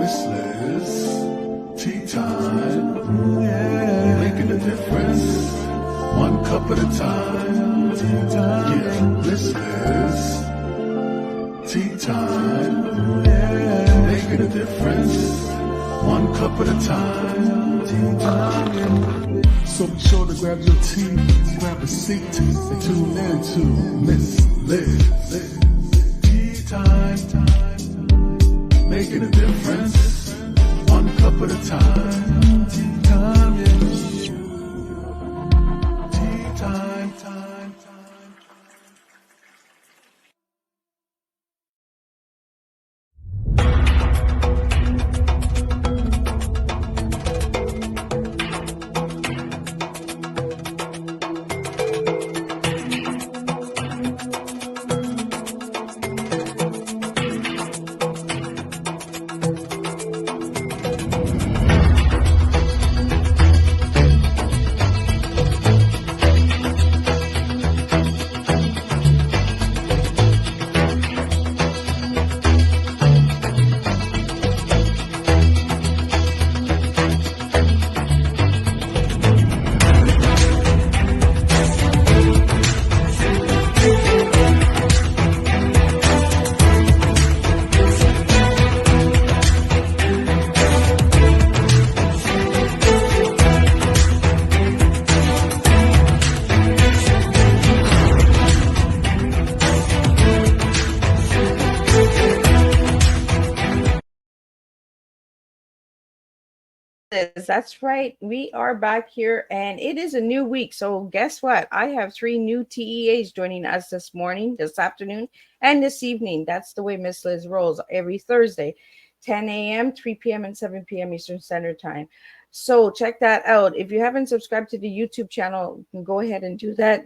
Miss Liz, tea time, yeah, making a difference, one cup at a time, tea time, yeah, Miss Liz, tea time, yeah, making a difference, one cup at a time, tea time, yeah. So be sure to grab your tea, grab a seat, and tune in to Miss Liz, tea time. Making a difference, one cup at a time. Tea time, yeah. Tea time, time, time. That's right. We are back here and it is a new week. So guess what? I have 3 new TEAs joining us this morning, this afternoon, and this evening. That's the way Miss Liz rolls every Thursday, 10 a.m., 3 p.m., and 7 p.m. Eastern Standard Time. So check that out. If you haven't subscribed to the YouTube channel, you can go ahead and do that.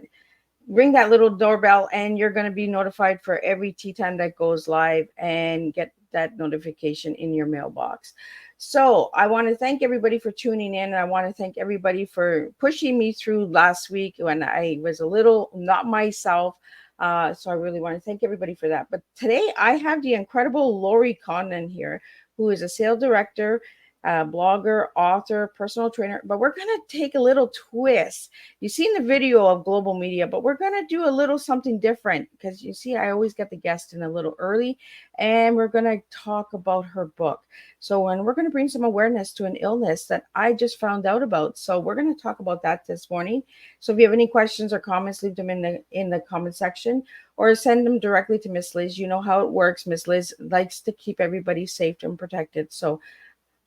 Ring that little doorbell and you're going to be notified for every tea time that goes live and get that notification in your mailbox. So I want to thank everybody for tuning in. And I want to thank everybody for pushing me through last week when I was a little not myself. So I really want to thank everybody for that. But today I have the incredible Laurie Condon here, who is a sales director, blogger, author, personal trainer. But we're going to take a little twist. You've seen the video of global media, but we're going to do a little something different because you see, I always get the guest in a little early, and we're going to talk about her book. So, and we're going to bring some awareness to an illness that I just found out about. So, we're going to talk about that this morning. So, if you have any questions or comments, leave them in the comment section or send them directly to Miss Liz. You know how it works. Miss Liz likes to keep everybody safe and protected. So,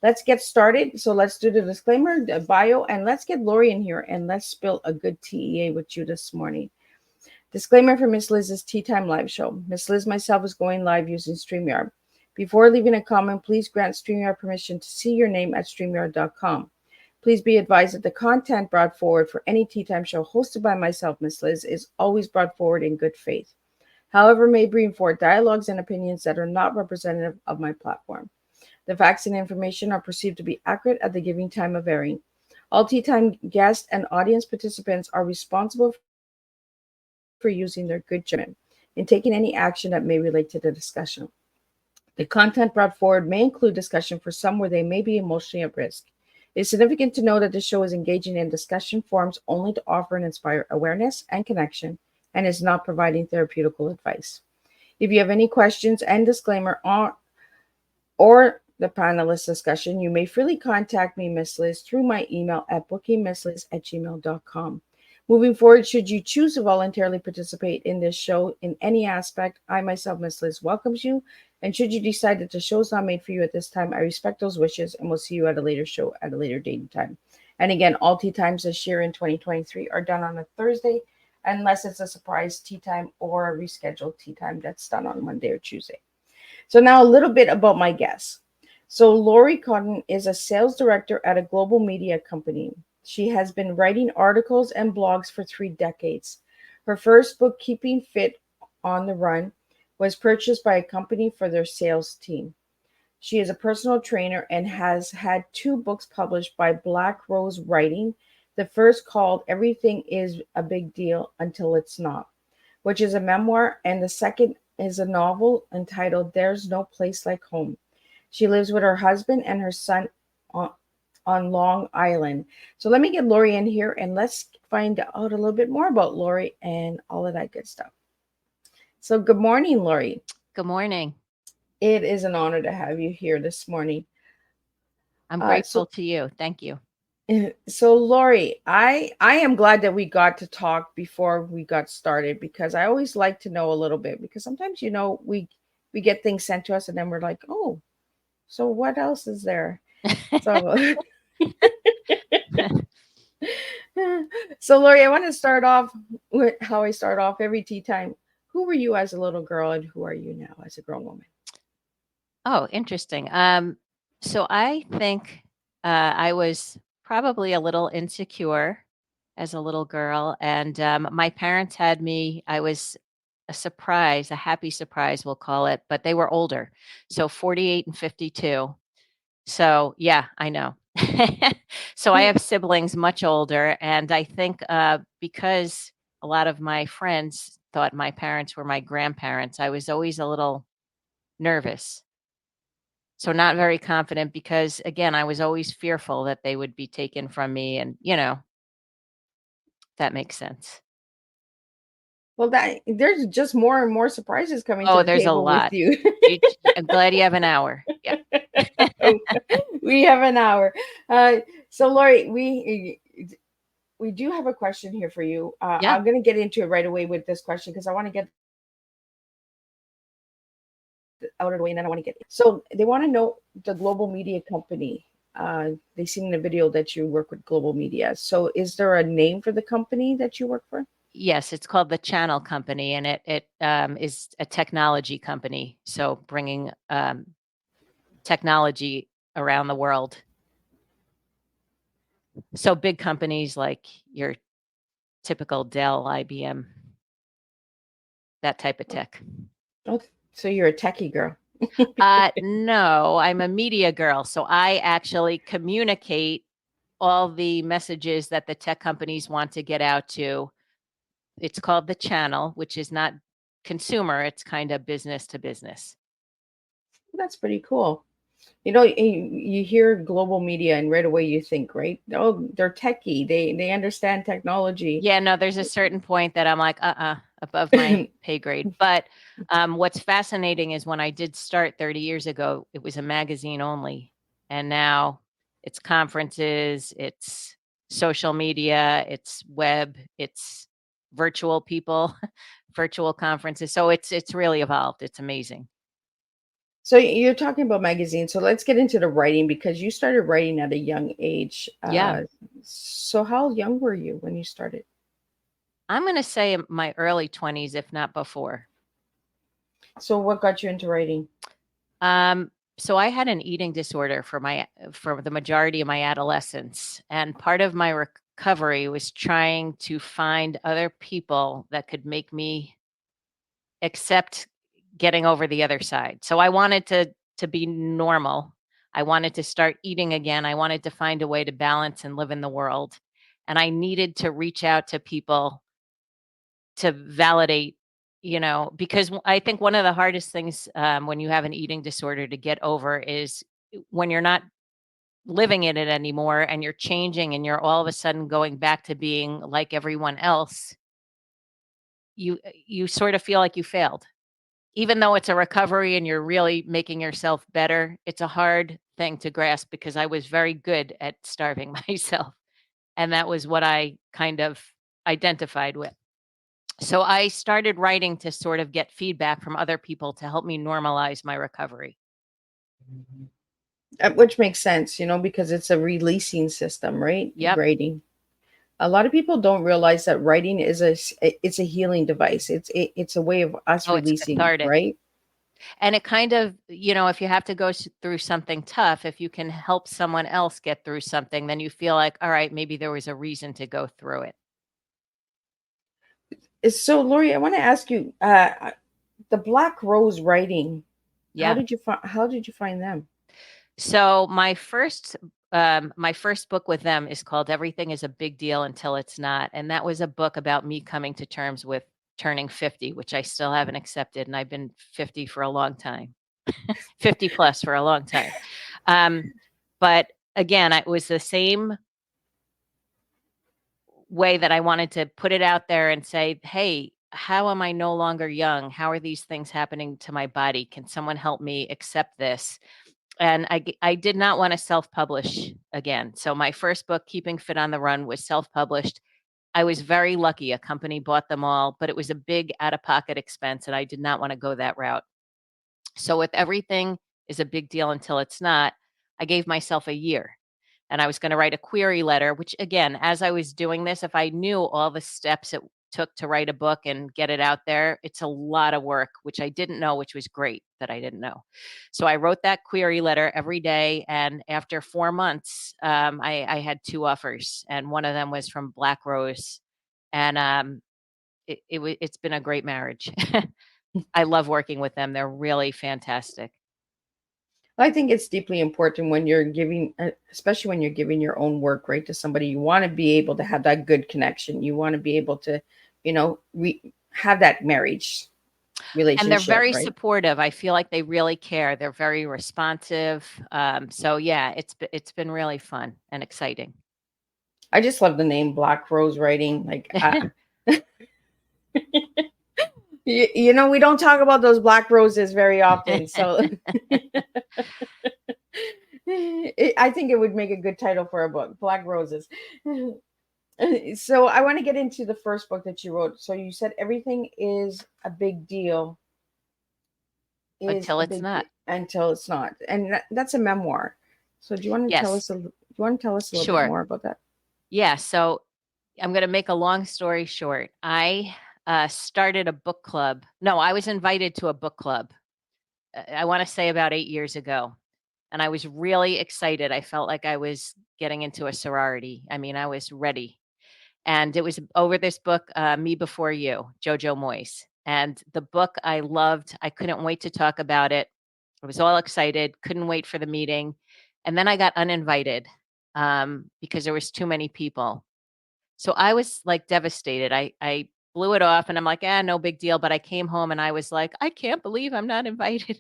let's get started. So let's do the disclaimer, the bio, and let's get Laurie in here and let's spill a good TEA with you this morning. Disclaimer for Miss Liz's Tea Time live show. Miss Liz myself is going live using StreamYard. Before leaving a comment, please grant StreamYard permission to see your name at StreamYard.com. Please be advised that the content brought forward for any Tea Time show hosted by myself, Miss Liz, is always brought forward in good faith. However, may bring forth dialogues and opinions that are not representative of my platform. The facts and information are perceived to be accurate at the given time of airing. All Tea Time guests and audience participants are responsible for using their good judgment in taking any action that may relate to the discussion. The content brought forward may include discussion for some where they may be emotionally at risk. It is significant to know that this show is engaging in discussion forums only to offer and inspire awareness and connection and is not providing therapeutical advice. If you have any questions and disclaimer or the panelist discussion, you may freely contact me, Miss Liz, through my email at bookingmissliz@gmail.com. Moving forward, should you choose to voluntarily participate in this show in any aspect, I myself, Miss Liz, welcomes you. And should you decide that the show is not made for you at this time, I respect those wishes and will see you at a later show at a later date and time. And again, all tea times this year in 2023 are done on a Thursday, unless it's a surprise tea time or a rescheduled tea time that's done on Monday or Tuesday. So now a little bit about my guest. So Laurie Condon is a sales director at a global media company. She has been writing articles and blogs for 3 decades. Her first book, Keeping Fit on the Run, was purchased by a company for their sales team. She is a personal trainer and has had 2 books published by Black Rose Writing. The first called Everything is a Big Deal Until It's Not, which is a memoir, and the second is a novel entitled There's No Place Like Home. She lives with her husband and her son on, on Long Island. So let me get Laurie in here and let's find out a little bit more about Laurie and all of that good stuff. So good morning, Laurie. Good morning. It is an honor to have you here this morning. I'm Uh, grateful so to you. Thank you. So Laurie, I am glad that we got to talk before we got started because I always like to know a little bit because sometimes we get things sent to us and then we're like, "Oh, so what else is there?" So so Laurie, I want to start off with how I start off every tea time. Who were you as a little girl and who are you now as a grown woman? Oh, interesting. So I think I was probably a little insecure as a little girl, and my parents had me. I was a surprise, a happy surprise, we'll call it, but they were older, so 48 and 52. So yeah, I know. So I have siblings much older, and I think because a lot of my friends thought my parents were my grandparents, I was always a little nervous. So not very confident because again, I was always fearful that they would be taken from me and, that makes sense. Well, that there's just more and more surprises coming to Oh, the there's a table with lot. you. I'm glad you have an hour. Yeah. We have an hour. Uh, so, Laurie, we do have a question here for you. Yeah. I'm going to get into it right away with this question because I want to get out of the way and then I want to get. So, they want to know the global media company. They seen in the video that you work with global media. So, is there a name for the company that you work for? Yes, it's called the Channel Company, and it is a technology company. So bringing technology around the world. So big companies like your typical Dell, IBM, that type of tech. Oh, so you're a techie girl. No, I'm a media girl. So I actually communicate all the messages that the tech companies want to get out to. It's called the channel, which is not consumer, it's kind of business to business. That's pretty cool. You hear global media and right away you think, right? Oh, they're techie. They understand technology. Yeah, no, there's a certain point that I'm like, above my pay grade. But what's fascinating is when I did start 30 years ago, it was a magazine only. And now it's conferences, it's social media, it's web, it's virtual people, virtual conferences. So it's really evolved. It's amazing. So you're talking about magazines. So let's get into the writing because you started writing at a young age. Yeah. So how young were you when you started? I'm going to say my early 20s, if not before. So what got you into writing? Um, so I had an eating disorder for the majority of my adolescence, and part of my recovery was trying to find other people that could make me accept getting over the other side. So I wanted to be normal. I wanted to start eating again. I wanted to find a way to balance and live in the world. And I needed to reach out to people to validate, because I think one of the hardest things when you have an eating disorder to get over is when you're not living in it anymore and you're changing and you're all of a sudden going back to being like everyone else, you sort of feel like you failed. Even though it's a recovery and you're really making yourself better, it's a hard thing to grasp because I was very good at starving myself. And that was what I kind of identified with. So I started writing to sort of get feedback from other people to help me normalize my recovery. Which makes sense, because it's a releasing system, right? Yep. Writing. A lot of people don't realize that writing it's a healing device. It's a way of us Oh, it's releasing, cathartic. right? And it kind of, if you have to go through something tough, if you can help someone else get through something, then you feel like, all right, maybe there was a reason to go through it. So, Lori, I want to ask you, the Black Rose writing. Yeah. How did you find them? So my first book with them is called Everything is a Big Deal Until It's Not. And that was a book about me coming to terms with turning 50, which I still haven't accepted. And I've been 50 for a long time. 50 plus for a long time. But again, it was the same way that I wanted to put it out there and say, hey, how am I no longer young? How are these things happening to my body? Can someone help me accept this? And I did not want to self-publish again. So my first book, Keeping Fit on the Run, was self-published. I was very lucky. A company bought them all, but it was a big out-of-pocket expense, and I did not want to go that route. So with everything is a big deal until it's not, I gave myself a year. And I was going to write a query letter, which again, as I was doing this, if I knew all the steps it took to write a book and get it out there, it's a lot of work, which I didn't know, which was great that I didn't know. So I wrote that query letter every day. And after 4 months, I had 2 offers, and one of them was from Black Rose. And it's been a great marriage. I love working with them. They're really fantastic. I think it's deeply important when you're giving, especially when you're giving your own work, right, to somebody. You want to be able to have that good connection. You want to be able to, have that marriage relationship. And they're very right? supportive. I feel like they really care. They're very responsive. So yeah, it's been really fun and exciting. I just love the name Black Rose Writing. Like, we don't talk about those black roses very often. So I think it would make a good title for a book, Black Roses. So I want to get into the first book that you wrote. So you said everything is a big deal. Until it's not. Until it's not. And that's a memoir. So do you want to tell us a little bit more about that? Yeah. So I'm going to make a long story short. I started a book club. No, I was invited to a book club. I want to say about 8 years ago. And I was really excited. I felt like I was getting into a sorority. I mean, I was ready. And it was over this book, Me Before You, Jojo Moyes. And the book I loved. I couldn't wait to talk about it. I was all excited, couldn't wait for the meeting. And then I got uninvited because there was too many people. So I was like devastated. I blew it off and I'm like, no big deal. But I came home and I was like, I can't believe I'm not invited.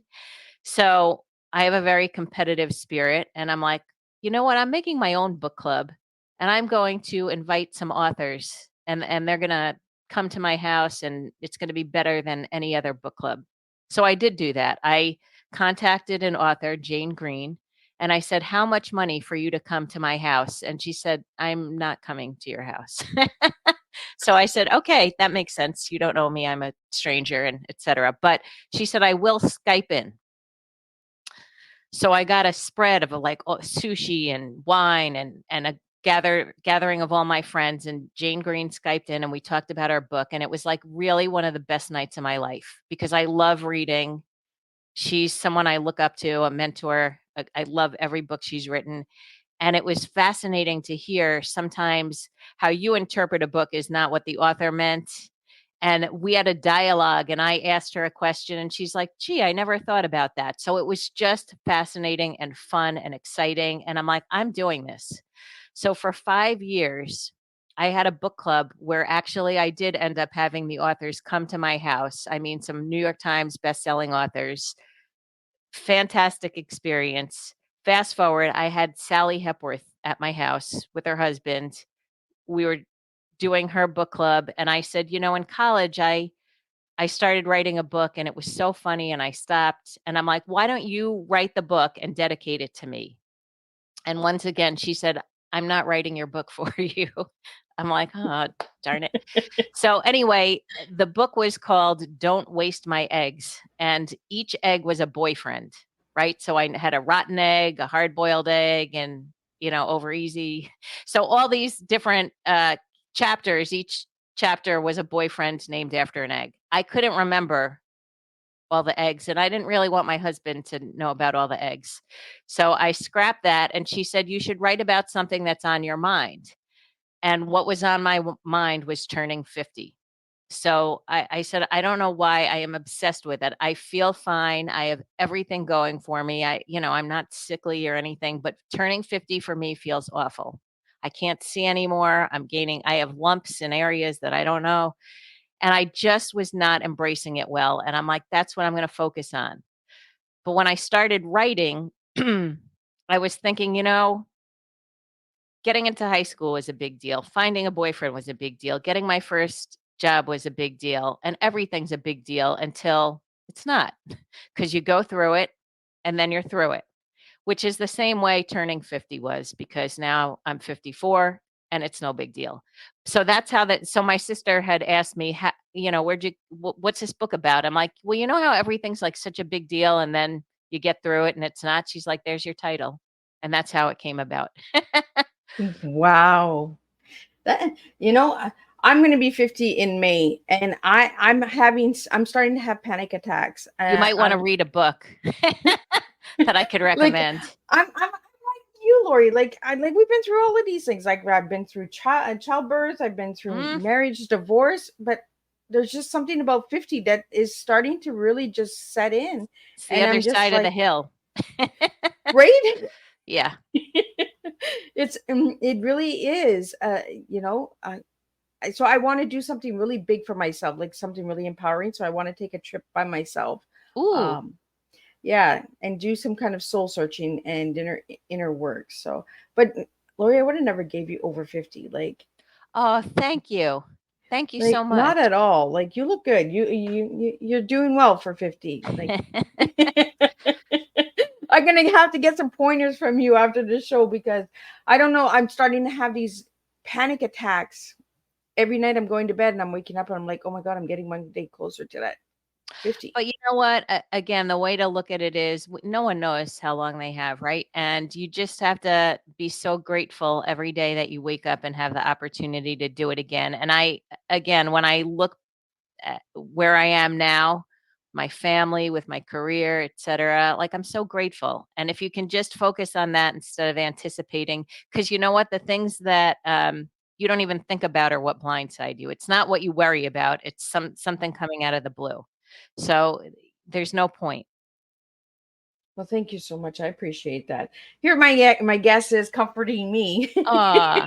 So I have a very competitive spirit. And I'm like, you know what? I'm making my own book club and I'm going to invite some authors and they're going to come to my house and it's going to be better than any other book club. So I did do that. I contacted an author, Jane Green, and I said, how much money for you to come to my house? And she said, I'm not coming to your house. So I said, okay, that makes sense. You don't know me. I'm a stranger and etc. But she said, I will Skype in. So I got a spread of like sushi and wine and a gathering of all my friends, and Jane Green Skyped in and we talked about our book. And it was like really one of the best nights of my life because I love reading. She's someone I look up to, a mentor. I love every book she's written. And it was fascinating to hear sometimes how you interpret a book is not what the author meant. And we had a dialogue and I asked her a question and she's like, gee, I never thought about that. So it was just fascinating and fun and exciting. And I'm like, I'm doing this. So for 5 years, I had a book club where actually I did end up having the authors come to my house. I mean, some New York Times bestselling authors. Fantastic experience. Fast forward, I had Sally Hepworth at my house with her husband. We were doing her book club and I said, in college I started writing a book and it was so funny and I stopped and I'm like, why don't you write the book and dedicate it to me? And once again, she said, I'm not writing your book for you. I'm like, oh, darn it. So anyway, the book was called Don't Waste My Eggs. And each egg was a boyfriend, right? So I had a rotten egg, a hard-boiled egg, and, over easy. So all these different chapters, each chapter was a boyfriend named after an egg. I couldn't remember all the eggs and I didn't really want my husband to know about all the eggs. So I scrapped that and she said, you should write about something that's on your mind. And what was on my mind was turning 50. So I said, I don't know why I am obsessed with it. I feel fine. I have everything going for me. I'm not sickly or anything, but turning 50 for me feels awful. I can't see anymore. I have lumps in areas that I don't know. And I just was not embracing it well. And I'm like, that's what I'm going to focus on. But when I started writing, I was thinking, getting into high school was a big deal. Finding a boyfriend was a big deal. Getting my first job was a big deal. And everything's a big deal until it's not, because you go through it and then you're through it, which is the same way turning 50 was, because now I'm 54 and it's no big deal. So that's how that. So my sister had asked me, what's this book about? I'm like, well, you know how everything's like such a big deal and then you get through it and it's not. She's like, there's your title. And that's how it came about. Wow. That, I'm going to be 50 in May, and I'm starting to have panic attacks. You might want to I'm read a book that I could like, recommend. I'm like you, Lori. We've been through all of these things. Like, I've been through childbirth, I've been through Mm, marriage, divorce, but there's just something about 50 that is starting to really just set in, it's the and other I'm just side of the like, hill. right? Yeah. It really is. So I want to do something really big for myself, like something really empowering. So I want to take a trip by myself. Ooh. Um, yeah, and do some kind of soul searching and inner work. So, but Lori, I would have never gave you over 50. Oh, thank you. Thank you so Not much. at all. Like, you look good. You're doing well for 50. Like, I'm gonna have to get some pointers from you after the show, because I don't know. I'm starting to have these panic attacks every night. I'm going to bed and I'm waking up and I'm like, oh my God, I'm getting one day closer to that 50. But you know what? Again, the way to look at it is no one knows how long they have, right? And you just have to be so grateful every day that you wake up and have the opportunity to do it again. And again, when I look at where I am now, my family, with my career, etc. Like, I'm so grateful. And if you can just focus on that instead of anticipating, because you know what, the things that you don't even think about are what blindside you. It's not what you worry about. It's something coming out of the blue. So there's no point. Well, thank you so much. I appreciate that. Here, my guest is comforting me. Ah,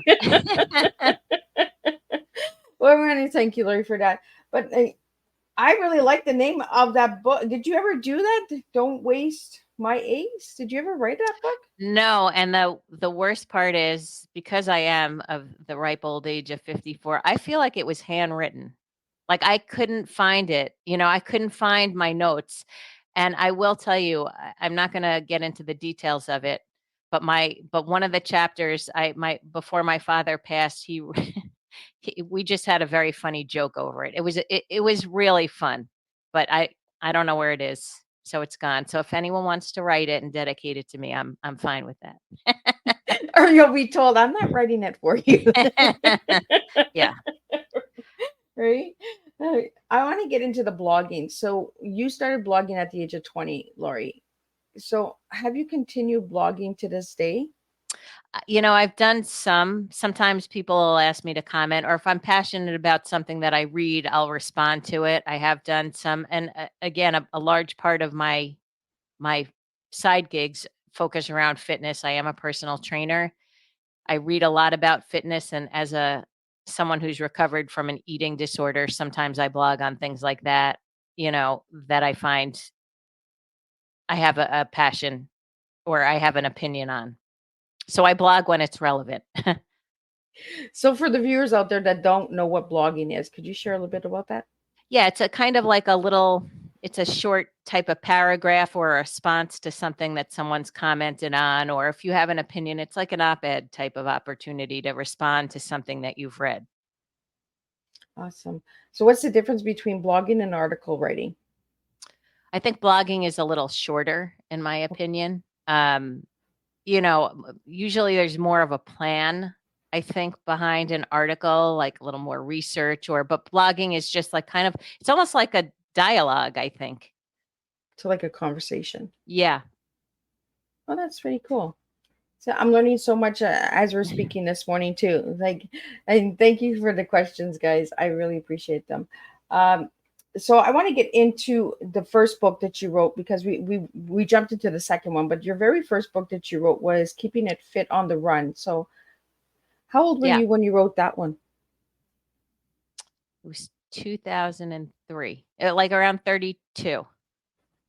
Well, I want to thank you, Lori, for that. But I really like the name of that book. Did you ever do that? Don't waste my ace. Did you ever write that book? no, and the worst part is, because I am of the ripe old age of 54, I feel like it was handwritten. Like, I couldn't find it. I couldn't find my notes. And I will tell you, I'm not going to get into the details of it, but one of the chapters, before my father passed, we just had a very funny joke over it. It was really fun, but I don't know where it is. So it's gone. So if anyone wants to write it and dedicate it to me, I'm fine with Or you'll be told, I'm not writing it for you. that. Yeah. Right? I want to get into the blogging. So you started blogging at the age of 20, Lori. So have you continued blogging to this day? I've done sometimes people will ask me to comment, or if I'm passionate about something that I read, I'll respond to it. I have done some. And again, a large part of my side gigs focus around fitness. I am a personal trainer. I read a lot about fitness, and as a someone who's recovered from an eating disorder, sometimes I blog on things like that, that I find I have a passion, or I have an opinion on. So I blog when it's relevant. So for the viewers out there that don't know what blogging is, could you share a little bit about that? Yeah, it's a kind of like it's a short type of paragraph or a response to something that someone's commented on, or if you have an opinion, it's like an op-ed type of opportunity to respond to something that you've read. Awesome. So what's the difference between blogging and article writing? I think blogging is a little shorter, in my opinion. Usually there's more of a plan, I think, behind an article, like a little more research, but blogging is just like kind of, it's almost like a dialogue, I think. To like a conversation. Yeah. Oh, that's pretty cool. So I'm learning so much as we're speaking this morning too. And thank you for the questions, guys. I really appreciate them. Um, so I want to get into the first book that you wrote, because we jumped into the second one, but your very first book that you wrote was Keeping It Fit on the Run. So how old were Yeah. you when you wrote that one? It was 2003, like around 32.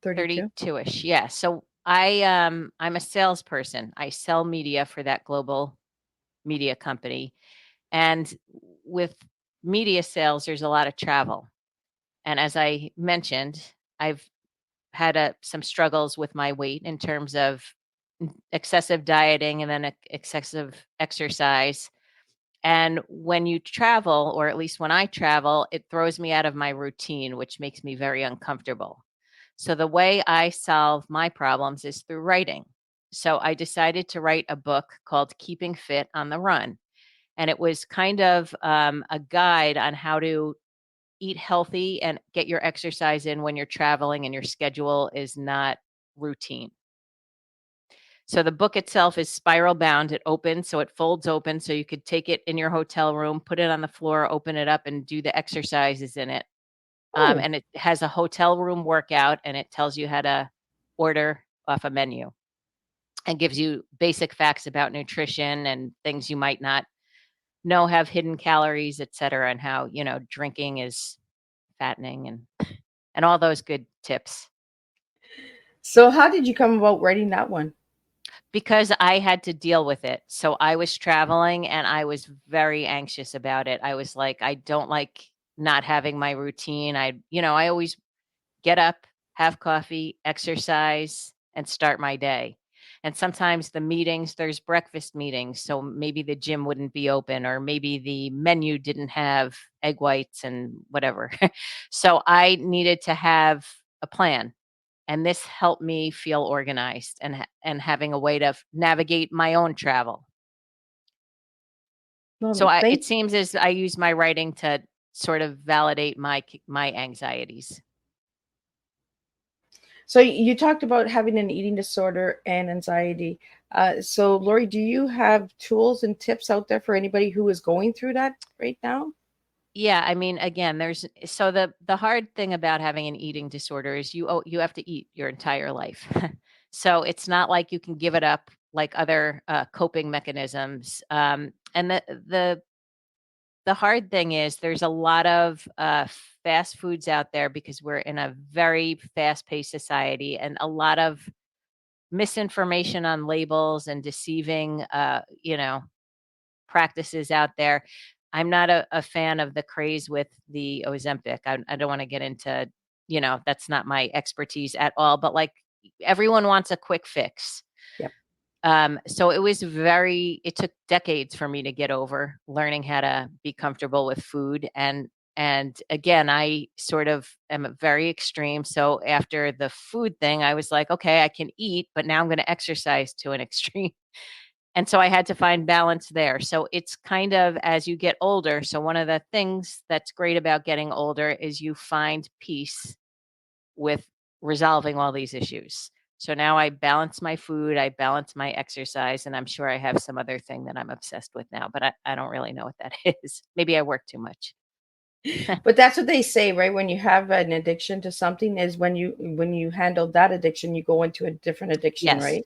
32. 32ish. Yeah. So I'm a salesperson. I sell media for that global media company. And with media sales, there's a lot of travel. And as I mentioned, I've had some struggles with my weight in terms of excessive dieting and then excessive exercise. And when you travel, or at least when I travel, it throws me out of my routine, which makes me very uncomfortable. So the way I solve my problems is through writing. So I decided to write a book called Keeping Fit on the Run. And it was kind of a guide on how to eat healthy and get your exercise in when you're traveling and your schedule is not routine. So the book itself is spiral bound. It opens, so it folds open, so you could take it in your hotel room, put it on the floor, open it up, and do the exercises in it. Oh, And it has a hotel room workout, and it tells you how to order off a menu and gives you basic facts about nutrition and things you might not know have hidden calories, et cetera, and how, drinking is fattening and all those good tips. so how did you come about writing that one? Because I had to deal with it. So I was traveling and I was very anxious about it. I was like, I don't like not having my routine. I always get up, have coffee, exercise, and start my day. And sometimes the meetings, there's breakfast meetings. So maybe the gym wouldn't be open, or maybe the menu didn't have egg whites and whatever. So I needed to have a plan. And this helped me feel organized and having a way to navigate my own travel. So Well, it thank. seems as I use my writing to sort of validate my anxieties. So you talked about having an eating disorder and anxiety. So Lori, do you have tools and tips out there for anybody who is going through that right now? Yeah, I mean, again, the hard thing about having an eating disorder is you have to eat your entire life. So it's not like you can give it up like other coping mechanisms. And the hard thing is there's a lot of fast foods out there because we're in a very fast-paced society, and a lot of misinformation on labels and deceiving, practices out there. I'm not a fan of the craze with the Ozempic. I don't want to get into, that's not my expertise at all, but like everyone wants a quick fix. Yep. So it took decades for me to get over learning how to be comfortable with food. And again, I sort of am very extreme. So after the food thing, I was like, okay, I can eat, but now I'm going to exercise to an extreme. And so I had to find balance there. So it's kind of as you get older. So one of the things that's great about getting older is you find peace with resolving all these issues. So now I balance my food, I balance my exercise, and I'm sure I have some other thing that I'm obsessed with now, but I don't really know what that is. Maybe I work too much. But that's what they say, right? When you have an addiction to something, is when you handle that addiction, you go into a different addiction, Yes. right?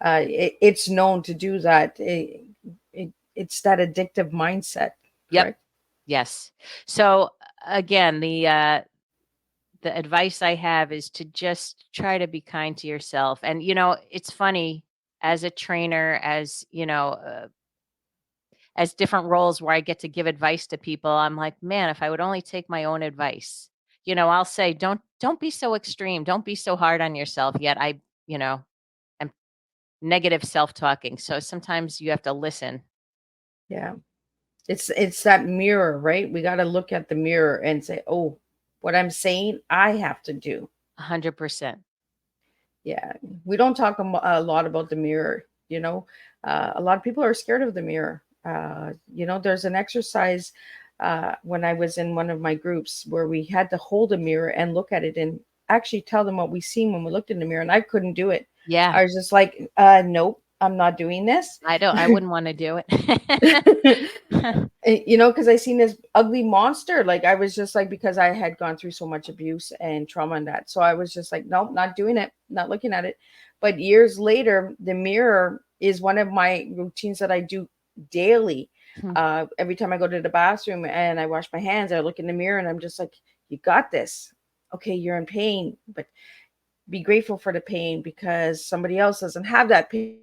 It's known to do that. It's that addictive mindset, Yep. correct? Yes. So again, the advice I have is to just try to be kind to yourself. And it's funny as a trainer, as different roles where I get to give advice to people, I'm like, man, if I would only take my own advice. I'll say, don't be so extreme. Don't be so hard on yourself. Yet am negative self-talking. So sometimes you have to listen. Yeah. It's that mirror, right? We got to look at the mirror and say, "Oh, what I'm saying, I have to do." 100%. Yeah, we don't talk a lot about the mirror. A lot of people are scared of the mirror. There's an exercise when I was in one of my groups where we had to hold a mirror and look at it and actually tell them what we seen when we looked in the mirror, and I couldn't do it. Yeah. I was just like, "Nope, I'm not doing this." I wouldn't want to do it. Because I seen this ugly monster. Like I was just like, because I had gone through so much abuse and trauma and that. So I was just like, nope, not doing it, not looking at it. But years later, the mirror is one of my routines that I do daily. Every time I go to the bathroom and I wash my hands, I look in the mirror and I'm just like, you got this. Okay, you're in pain, but be grateful for the pain because somebody else doesn't have that pain,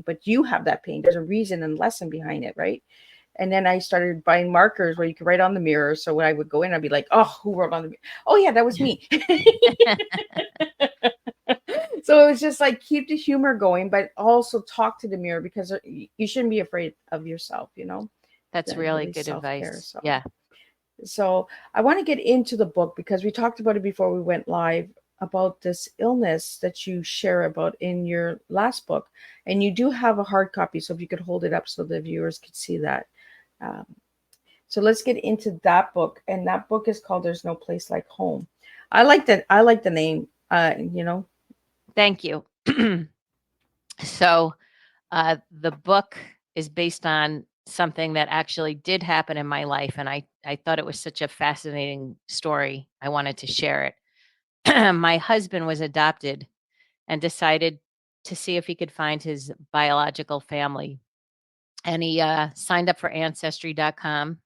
but you have that pain. There's a reason and lesson behind it, right? And then I started buying markers where you could write on the mirror. So when I would go in, I'd be like, oh, who wrote on the mirror? Oh, yeah, that was me. So it was just like keep the humor going, but also talk to the mirror because you shouldn't be afraid of yourself, That's really really good self-care. advice. Yeah. So I want to get into the book because we talked about it before we went live about this illness that you share about in your last book. And you do have a hard copy. So if you could hold it up so the viewers could see that. Um, so let's get into that book. And that book is called There's No Place Like Home. I like that. I like the name, Thank you. So the book is based on something that actually did happen in my life. And I thought it was such a fascinating story. I wanted to share it. My husband was adopted and decided to see if he could find his biological family. And he signed up for ancestry.com,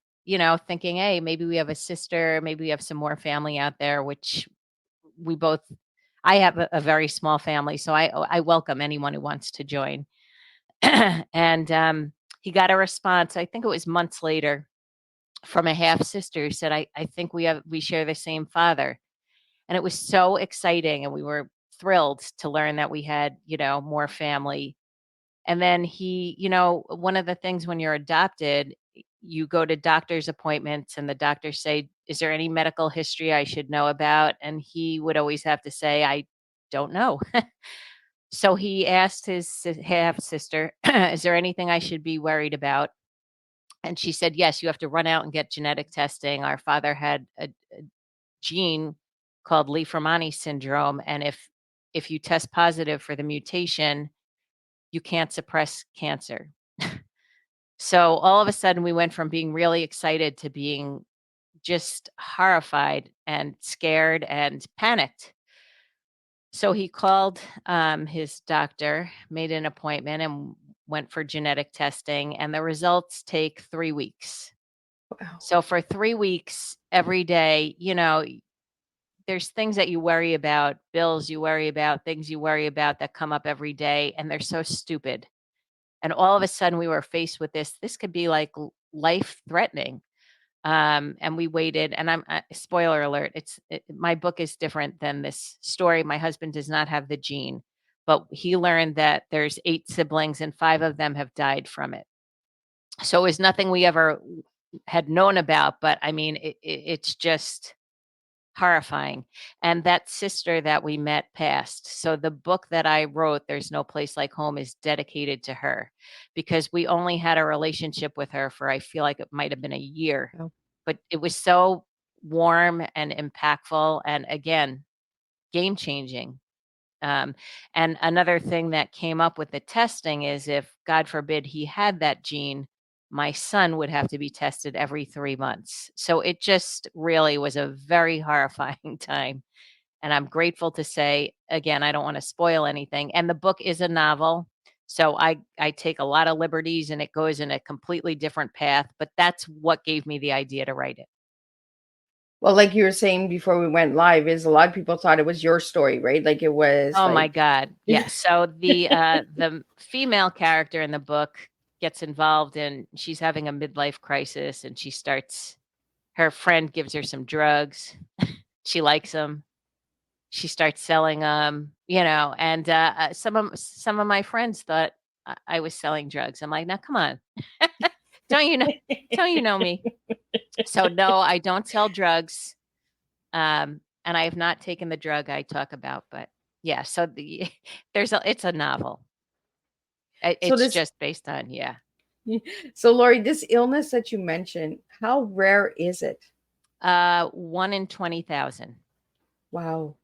thinking, hey, maybe we have a sister, maybe we have some more family out there, which we both, I have a very small family, so I welcome anyone who wants to join. And he got a response, I think it was months later, from a half sister who said, I think we share the same father. And it was so exciting. And we were thrilled to learn that we had, more family. And then one of the things when you're adopted, you go to doctor's appointments and the doctors say, is there any medical history I should know about? And he would always have to say, I don't know. So he asked his half sister, is there anything I should be worried about? And she said, yes, you have to run out and get genetic testing. Our father had a gene called Leishmani syndrome. And if you test positive for the mutation, you can't suppress cancer. So all of a sudden, we went from being really excited to being just horrified and scared and panicked. So he called his doctor, made an appointment, and went for genetic testing. And the results take 3 weeks. wow. So for 3 weeks, every day, there's things that you worry about, bills you worry about, things you worry about that come up every day, and they're so stupid. And all of a sudden, we were faced with this. This could be like life threatening. And we waited. And spoiler alert. My book is different than this story. My husband does not have the gene, but he learned that there's 8 siblings and 5 of them have died from it. So it was nothing we ever had known about. But I mean, it's just horrifying. And that sister that we met passed. So the book that I wrote, There's No Place Like Home, is dedicated to her because we only had a relationship with her for, I feel like it might have been a year, Oh. but it was so warm and impactful. And again, game changing. Um, and another thing that came up with the testing is if, God forbid, he had that gene, my son would have to be tested every 3 months. So it just really was a very horrifying time. And I'm grateful to say, again, I don't want to spoil anything. And the book is a novel. So I take a lot of liberties and it goes in a completely different path. But that's what gave me the idea to write it. Well, like you were saying before we went live, is a lot of people thought it was your story, right? Like it was Oh my like God. Yes. So the female character in the book gets involved in she's having a midlife crisis and her friend gives her some drugs. She likes them. She starts selling them, and some of my friends thought I was selling drugs. I'm like, now come on. Don't you know don't you know me? So no, I don't sell drugs. And I have not taken the drug I talk about, but yeah, so it's a novel. so It's this just based on, yeah. so Laurie, this illness that you mentioned, how rare is it? 1 in 20,000. Wow.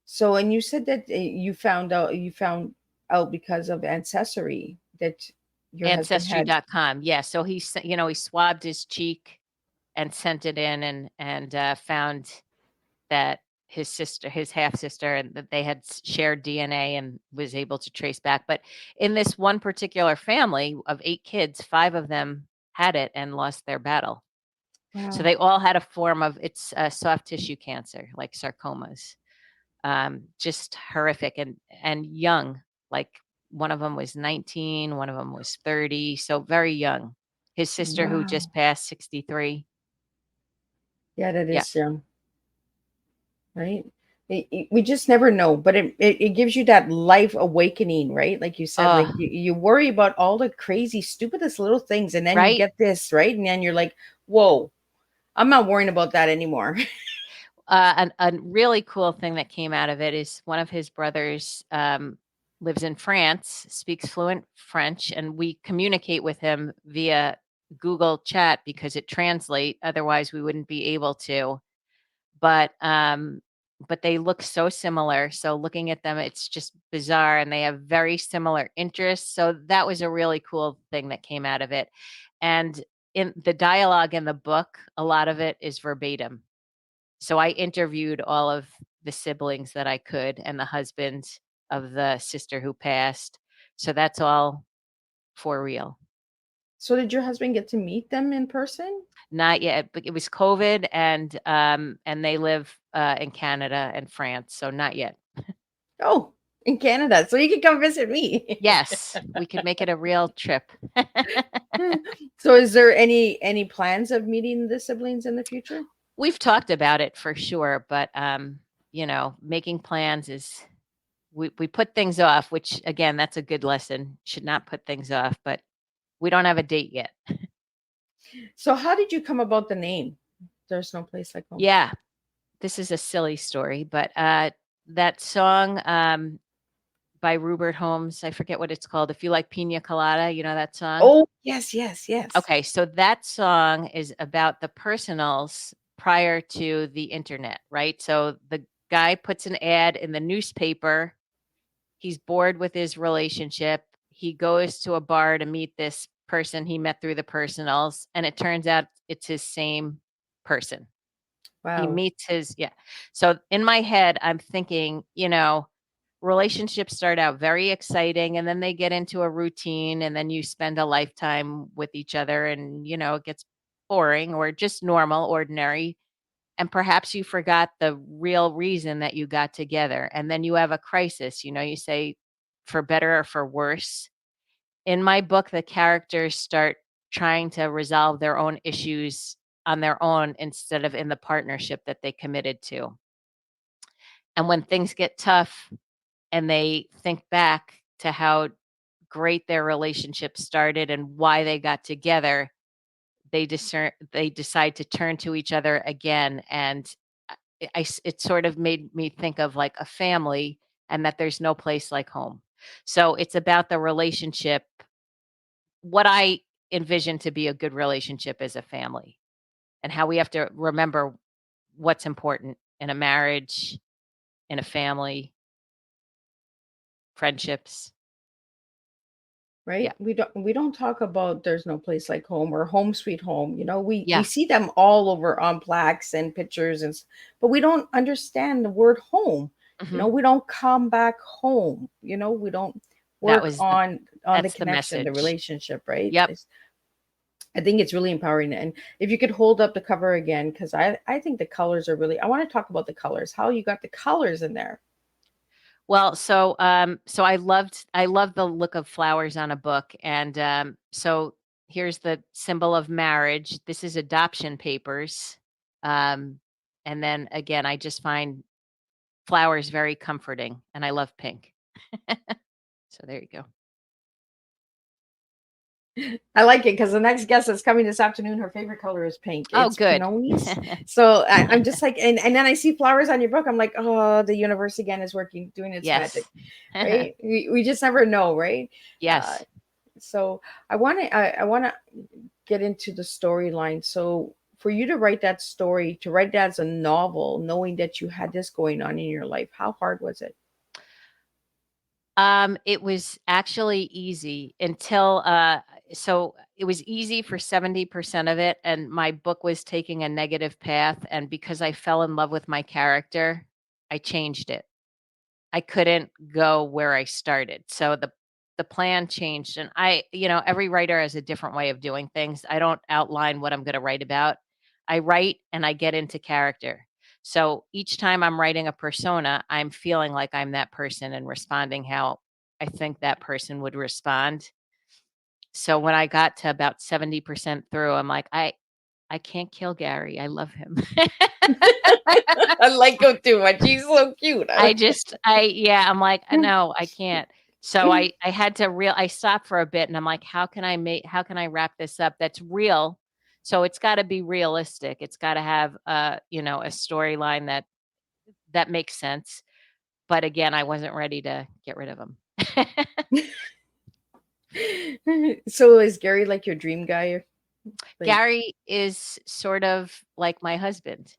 So and you said that you found out because of ancestry that your husband had. Ancestry.com. Yeah, so he swabbed his cheek and sent it in and found that his half sister, and that they had shared DNA and was able to trace back. But in this one particular family of 8 kids, 5 of them had it and lost their battle. So Wow. they all had a form of it's soft tissue cancer, like sarcomas. Just horrific and young. Like one of them was 19, one of them was 30, so very young. His sister who Wow. just passed 63. Yeah, that Yeah. is right. We just never know, but it gives you that life awakening, right? Like you said, like Oh, you worry about all the crazy, stupidest little things, and then you right. get this, right? And then you're like, whoa, I'm not worrying about that anymore. A really cool thing that came out of it is one of his brothers lives in France, speaks fluent French, and we communicate with him via Google Chat because it translates. Otherwise, we wouldn't be able to. But but they look so similar. So looking at them, it's just bizarre, and they have very similar interests. So that was a really cool thing that came out of it. And in the dialogue in the book, a lot of it is verbatim. So I interviewed all of the siblings that I could and the husband of the sister who passed. So that's all for real. So did your husband get to meet them in person? Not yet, but it was COVID and they live in Canada and France, so not yet. Oh, in Canada. So you can come visit me. Yes, we could make it a real trip. So is there any plans of meeting the siblings in the future? We've talked about it for sure, but making plans is we put things off, which again, that's a good lesson. Should not put things off, but we don't have a date yet. So how did you come about the name? There's no place like home. Yeah, this is a silly story, but that song by Rupert Holmes, I forget what it's called. If you like Pina Colada, you know that song? Oh, yes, yes, yes. Okay, so that song is about the personals prior to the internet, right? So the guy puts an ad in the newspaper. He's bored with his relationship. He goes to a bar to meet this person he met through the personals, and it turns out it's his same person. He Wow. meets his yeah. So in my head, I'm thinking, relationships start out very exciting and then they get into a routine and then you spend a lifetime with each other and, it gets boring or just normal, ordinary. And perhaps you forgot the real reason that you got together. And then you have a crisis, you say for better or for worse. In my book, the characters start trying to resolve their own issues on their own instead of in the partnership that they committed to. And when things get tough and they think back to how great their relationship started and why they got together, they decide to turn to each other again. And it sort of made me think of like a family and that there's no place like home. So it's about the relationship, what I envision to be a good relationship as a family, and how we have to remember what's important in a marriage, in a family, friendships. Yeah. Right? We don't talk about there's no place like home or home sweet home. We Yeah. see them all over on plaques and pictures but we don't understand the word home. Mhm. We don't come back home. We don't That work was on the that's the connection, the message. relationship, right? Yep. I think it's really empowering. And if you could hold up the cover again, because I think the colors are really, I want to talk about the colors, how you got the colors in there. Well, so I loved the look of flowers on a book, and so here's the symbol of marriage. This is adoption papers, um, and then again, I just find flowers very comforting, and I love pink. So there you go. I like it because the next guest that's coming this afternoon, her favorite color is pink. Oh, It's good. peonies. So I'm just like, and then I see flowers on your book. I'm like, oh, the universe again is working, doing its magic, Yes. right? We just never know, right? Uh, Yes. so I want to get into the storyline. So for you to write that story, to write that as a novel, knowing that you had this going on in your life, how hard was it? It was actually easy until so it was easy for 70% of it, and my book was taking a negative path, and because I fell in love with my character, I changed it. I couldn't go where I started. So the plan changed, and every writer has a different way of doing things. I don't outline what I'm going to write about. I write and I get into character. So each time I'm writing a persona, I'm feeling like I'm that person and responding how I think that person would respond. So when I got to about 70% through, I'm like, I can't kill Gary. I love him. I like him too much. He's so cute. Yeah, I'm like, no, I can't. So I had to I stopped for a bit and I'm like, how can I wrap this up that's real? So it's got to be realistic. It's got to have a storyline that makes sense. But again, I wasn't ready to get rid of him. So is Gary like your dream guy? Like, Gary is sort of like my husband.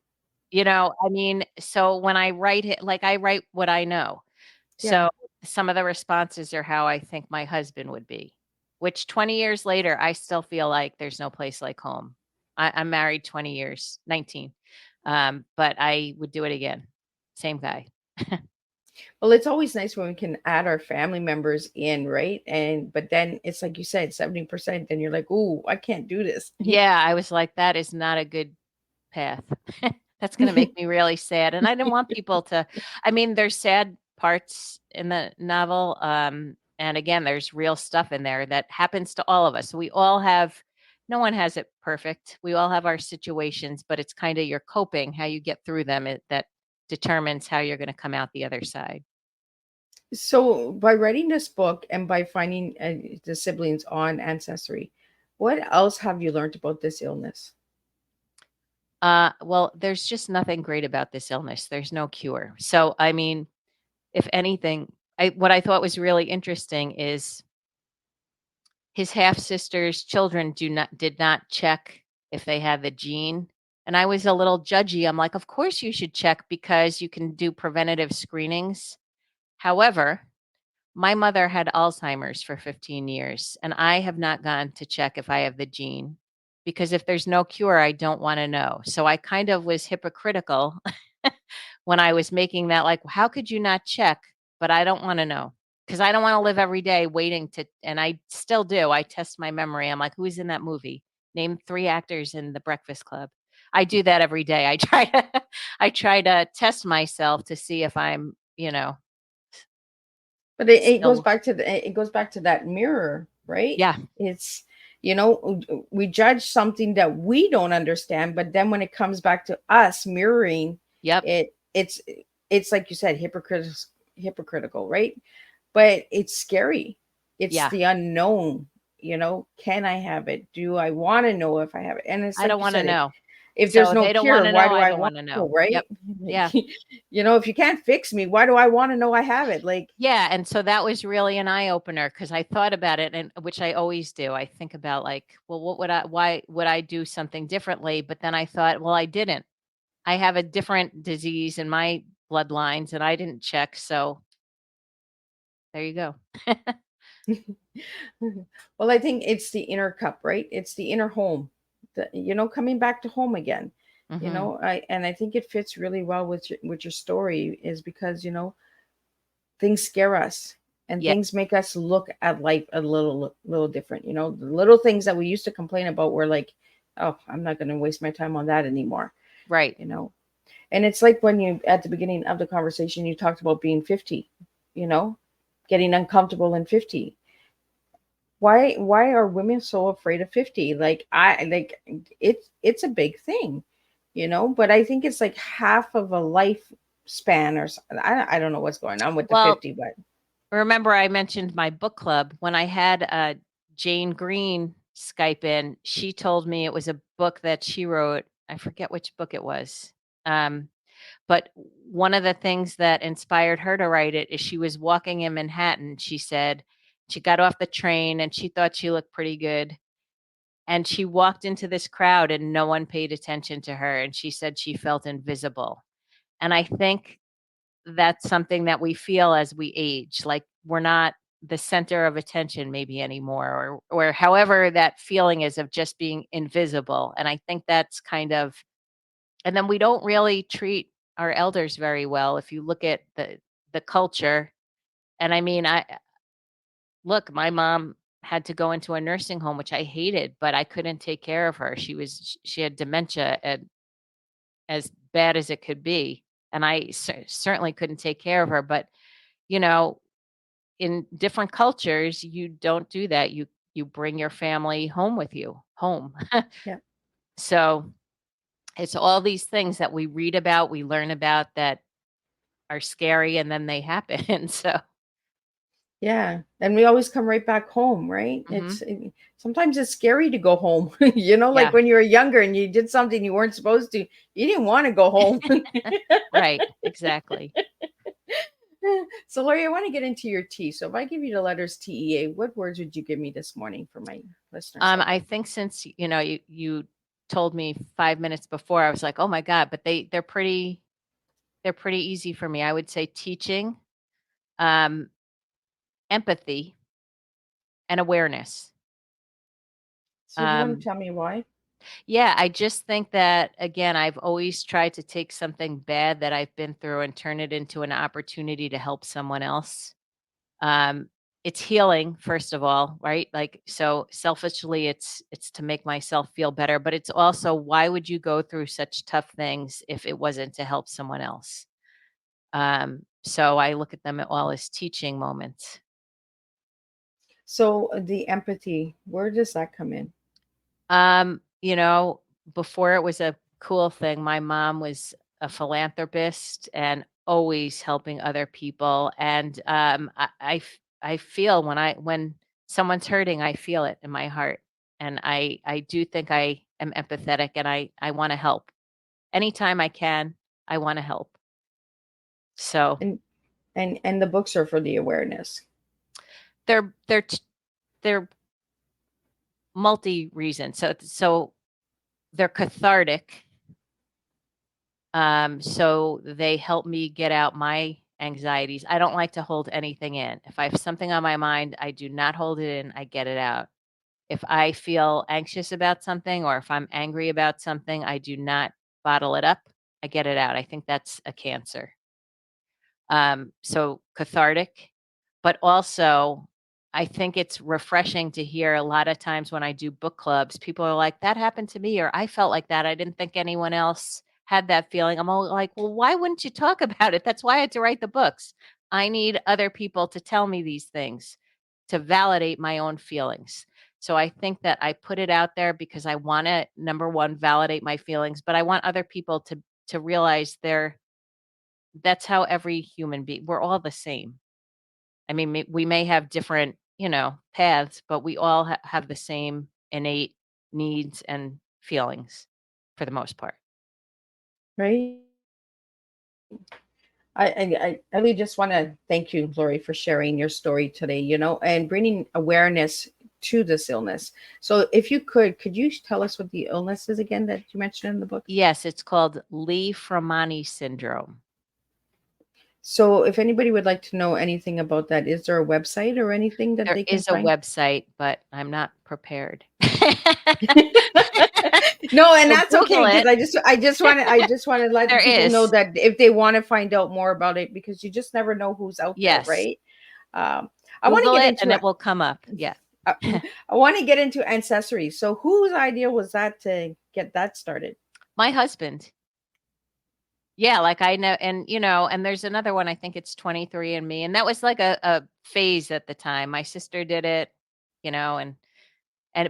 I mean, so when I write it, like I write what I know. yeah. So some of the responses are how I think my husband would be, which 20 years later, I still feel like there's no place like home. I'm married 20 years, 19, but I would do it again. Same guy. Well, it's always nice when we can add our family members in, right? But then it's like you said, 70%, then you're like, "Ooh, I can't do this." Yeah, I was like, that is not a good path. That's gonna make me really sad, and I didn't want people to I mean, there's sad parts in the novel, and again, there's real stuff in there that happens to all of us. We all have no one has it perfect. We all have our situations, but it's kinda your coping, how you get through them, that determines how you're gonna come out the other side. So, by writing this book and by finding the siblings on Ancestry, what else have you learned about this illness? Well, there's just nothing great about this illness. There's no cure. So, I mean, if anything, what I thought was really interesting is his half sister's children did not check if they had the gene. And I was a little judgy. I'm like, of course you should check because you can do preventative screenings. However, my mother had Alzheimer's for 15 years, and I have not gone to check if I have the gene because if there's no cure, I don't want to know. So I kind of was hypocritical when I was making that, like, how could you not check? But I don't want to know because I don't want to live every day waiting and I still do. I test my memory. I'm like, who's in that movie? Name 3 actors in The Breakfast Club. I do that every day. I try to test myself to see if I'm, But it goes still, back to that mirror, right? yeah, It's we judge something that we don't understand, but then when it comes back to us mirroring yep, it, it's like you said, hypocritical, right? But it's scary. It's yeah. the unknown. Can I have it? Do I want to know if I have it? And it's I like don't you wanna said, know. if there's So no they don't cure, wanna why know, do I I don't want wanna to know, know. right? Yep. Yeah. Like, if you can't fix me, why do I want to know I have it? Like, Yeah, and so that was really an eye opener because I thought about it and which I always do. I think about like, well, why would I do something differently? But then I thought, well, I didn't. I have a different disease in my bloodlines and I didn't check. So there you go. well, I think it's the inner cup, right? It's the inner home, coming back to home again. Hmm. I think it fits really well with your story, is because things scare us and Yeah, things make us look at life a little different. The little things that we used to complain about were like, oh, I'm not going to waste my time on that anymore. right. You know, and it's like when you at the beginning of the conversation you talked about being 50, you know, getting uncomfortable in 50. Why are women so afraid of 50? Like it's a big thing, but I think it's like half of a lifespan or something. I don't know what's going on with the Well, 50, but remember I mentioned my book club when I had Jane Green Skype in. She told me it was a book that she wrote. I forget which book it was. Um, But one of the things that inspired her to write it is she was walking in Manhattan. She said she got off the train and she thought she looked pretty good. And she walked into this crowd and no one paid attention to her. And she said she felt invisible. And I think that's something that we feel as we age, like we're not the center of attention maybe anymore, or however that feeling is of just being invisible. And I think that's kind of and then we don't really treat our elders very well if you look at the culture. And I mean, I look, my mom had to go into a nursing home, which I hated, but I couldn't take care of her. She had dementia as bad as it could be. And I certainly couldn't take care of her. But, you know, in different cultures, you don't do that. You bring your family home with you, home. Yeah. So it's all these things that we read about, we learn about that are scary, and then they happen. So, Yeah. And we always come right back home, right? mhm. Sometimes it's scary to go home. Like Yeah, when you were younger and you did something you weren't supposed to, you didn't want to go home. right, exactly. So, Laurie, I want to get into your T. So, if I give you the letters TEA, what words would you give me this morning for my listeners out I there? think since, you told me 5 minutes before, I was like, "Oh my god," but they're pretty easy for me. I would say teaching, um, empathy, and awareness. So, do you want to Um, tell me why? yeah, I just think that, again, I've always tried to take something bad that I've been through and turn it into an opportunity to help someone else. Um, it's healing, first of all, right? Like, so selfishly, it's to make myself feel better, but it's also, why would you go through such tough things if it wasn't to help someone else? So I look at them all as teaching moments. So, the empathy, where does that come in? Um, you know, before it was a cool thing, my mom was a philanthropist and always helping other people. And I feel when someone's hurting, I feel it in my heart. And I do think I am empathetic, and I want to help. Anytime I can, I want to help. So And and the books are for the awareness. they're multi reasons. So they're cathartic. So they help me get out my anxieties. I don't like to hold anything in. If I have something on my mind, I do not hold it in, I get it out. If I feel anxious about something, or if I'm angry about something, I do not bottle it up. I get it out. I think that's a cancer. So cathartic, but also I think it's refreshing to hear. A lot of times when I do book clubs, people are like, "That happened to me," or "I felt like that. I didn't think anyone else had that feeling." I'm all like, "Well, why wouldn't you talk about it? That's why I had to write the books. I need other people to tell me these things, to validate my own feelings." So I think that I put it out there because I want to, number one, validate my feelings, but I want other people to realize that's how every human being, we're all the same. I mean, we may have different, paths, but we all have the same innate needs and feelings for the most part. Right? I really just want to thank you, Lori, for sharing your story today, and bringing awareness to this illness. So, if you could you tell us what the illness is again that you mentioned in the book? Yes, it's called Lee-Fraumeni syndrome. So, if anybody would like to know anything about that, is there a website or anything that There they can is a find? website, but I'm not prepared. No, and So that's Google okay because it. I just want to let There people know is. that if they want to find out more about it, because you just never know who's out there, Yes. right? I want to Google get it and into it will come up. Yeah. uh, I want to get into ancestry. So, whose idea was that to get that started? My husband. Yeah, like I know, and there's another one, I think it's 23 and Me, and that was like a phase at the time. My sister did it, and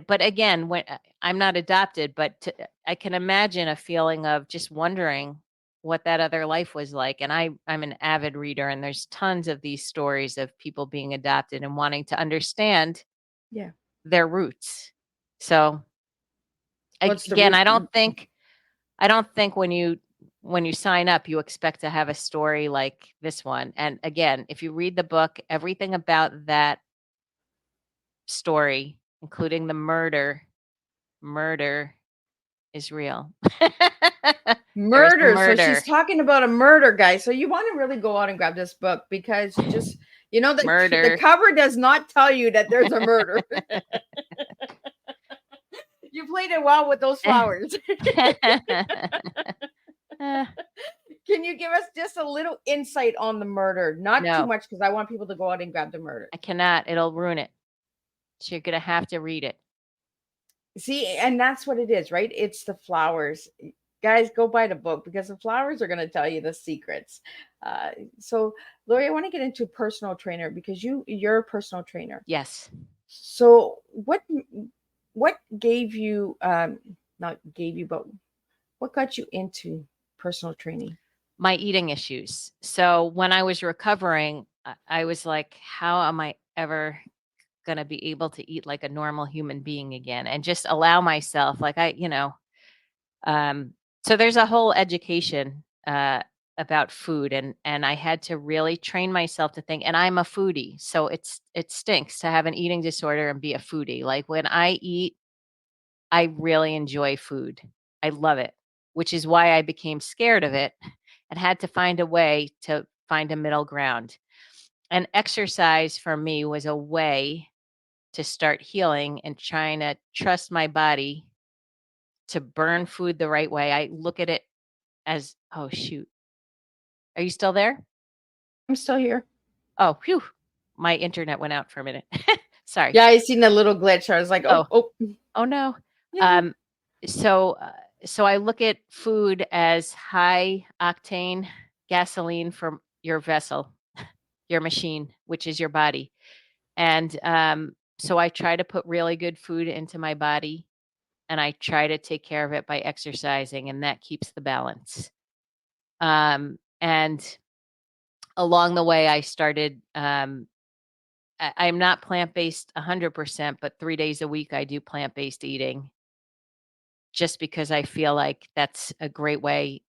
but again, when I'm not adopted, but I can imagine a feeling of just wondering what that other life was like. And I'm an avid reader, and there's tons of these stories of people being adopted and wanting to understand Yeah. their roots. So What's the again, root? I don't think when you sign up, you expect to have a story like this one. And again, if you read the book, everything about that story, including the murder is real. There is Murder. So she's murder, talking about a murder, guy. So you want to really go out and grab this book because the murder. cover does not tell you that there's a murder. You played it well with those flowers. Uh, Can you give us just a little insight on the murder? Not too no, much because I want people to go out and grab the murder. I cannot. It'll ruin it. So you're gonna have to read it. See, and that's what it is, right? It's the flowers. guys, go buy the book because the flowers are going to tell you the secrets. Uh, so, Lori, I want to get into personal trainer because you're a personal trainer. Yes. So, what gave you not gave you, but what got you into personal training? My eating issues. So when I was recovering, I was like, how am I ever going to be able to eat like a normal human being again and just allow myself like um so there's a whole education about food, and I had to really train myself to think, and I'm a foodie, so it stinks to have an eating disorder and be a foodie. Like when I eat, I really enjoy food. I love it, which is why I became scared of it and had to find a way to find a middle ground. And exercise for me was a way to start healing and trying to trust my body to burn food the right way. I look at it as, oh, shoot. Are you still there? I'm still here. Oh, phew. My internet went out for a minute. Sorry. Yeah, I seen a little glitch. I was like, Oh, oh. oh no. Yeah. Um, so, so I look at food as high octane gasoline for your vessel, your machine, which is your body. And so I try to put really good food into my body, and I try to take care of it by exercising, and that keeps the balance. And along the way, I started. I'm not plant-based 100%, but 3 days a week I do plant-based eating, just because I feel like that's a great way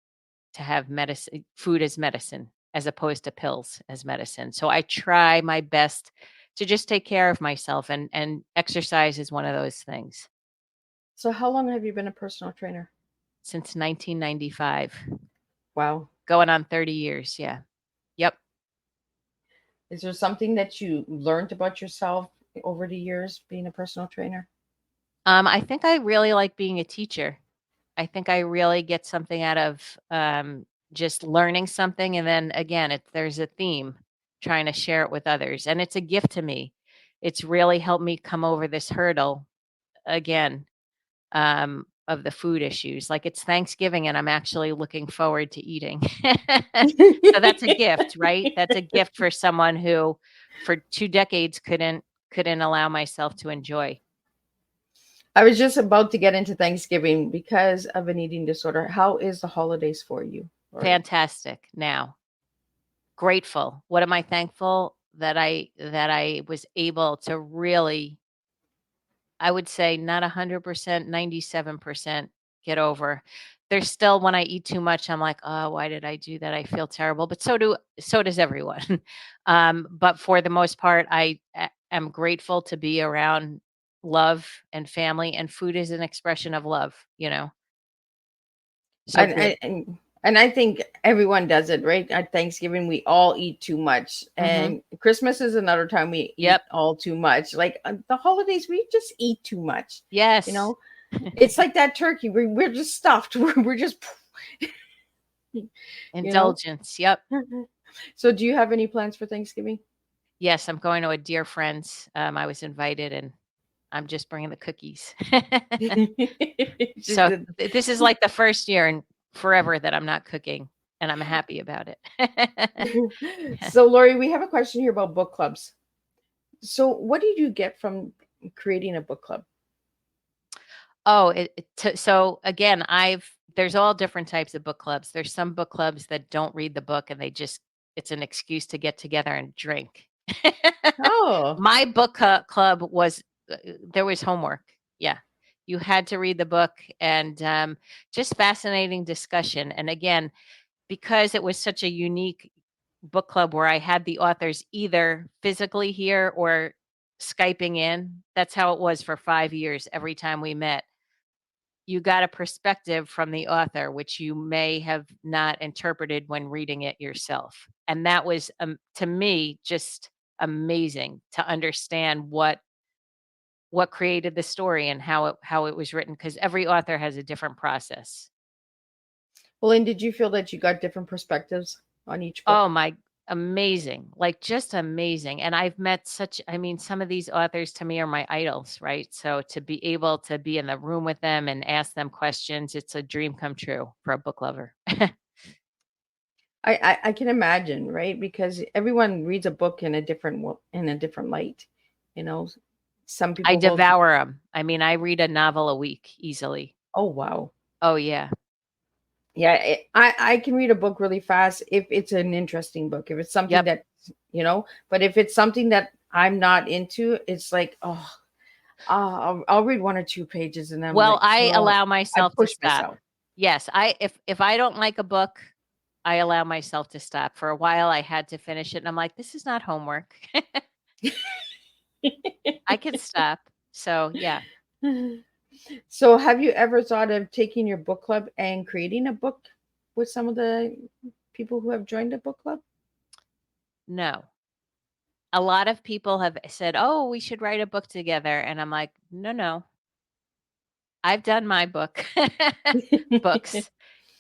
to have medicine, food as medicine, as opposed to pills as medicine. So I try my best to just take care of myself, and exercise is one of those things. So, how long have you been a personal trainer? Since 1995, Wow. going on 30 years. Yeah. Yep. Is there something that you learned about yourself over the years being a personal trainer? I think I really like being a teacher. I think I really get something out of just learning something. And then again, there's a theme, trying to share it with others. And it's a gift to me. It's really helped me come over this hurdle again, of the food issues. Like it's Thanksgiving and I'm actually looking forward to eating. So that's a gift, right? That's a gift for someone who for 2 decades couldn't allow myself to enjoy. I was just about to get into Thanksgiving because of an eating disorder. How is the holidays for you? Lori? Fantastic now. Grateful. What am I thankful that I was able to really, I would say not 100%, 97% get over. There's still when I eat too much, I'm like, "Oh, why did I do that? I feel terrible." But so does everyone. But for the most part, am grateful to be around love and family, and food is an expression of love, you know. So And, good. and I think everyone does it, right? At Thanksgiving, we all eat too much, Mhm. and Christmas is another time we eat Yep. all too much. Like the holidays, we just eat too much. You Yes. know, it's like that turkey. We're just stuffed. We're just, you know. Indulgence. Yep. So, do you have any plans for Thanksgiving? Yes, I'm going to a dear friend's. I was invited, and I'm just bringing the cookies. Just So did- this is like the first year in forever that I'm not cooking, and I'm happy about it. So, Lori, we have a question here about book clubs. So, what did you get from creating a book club? Oh, so again, there's all different types of book clubs. There's some book clubs that don't read the book and it's an excuse to get together and drink. Oh, My book club was there was homework. Yeah. You had to read the book, and just fascinating discussion. And again, because it was such a unique book club where I had the authors either physically here or Skyping in. That's how it was for 5 years. Every time we met, you got a perspective from the author, which you may have not interpreted when reading it yourself. And that was, to me, just amazing to understand what created the story and how it was written, because every author has a different process. well, and did you feel that you got different perspectives on each book? Oh my amazing, like just amazing. And I've met some of these authors to me are my idols, right? So to be able to be in the room with them and ask them questions, it's a dream come true for a book lover. I can imagine, right? Because everyone reads a book in a in a different light. You know, some I people go through. devour them. I mean, I read a novel a week easily. Oh wow. Oh yeah. Yeah, I can read a book really fast if it's an interesting book. If it's something Yep. that, but if it's something that I'm not into, it's like, oh, I'll read 1 or 2 pages and I'm Well, like, I no, allow I myself to push stop. myself. Yes, if I don't like a book, I allow myself to stop. For a while, I had to finish it, and I'm like, "This is not homework. I can stop." So, yeah. So, have you ever thought of taking your book club and creating a book with some of the people who have joined the book club? No. A lot of people have said, "Oh, we should write a book together," and I'm like, "No, no. I've done my books.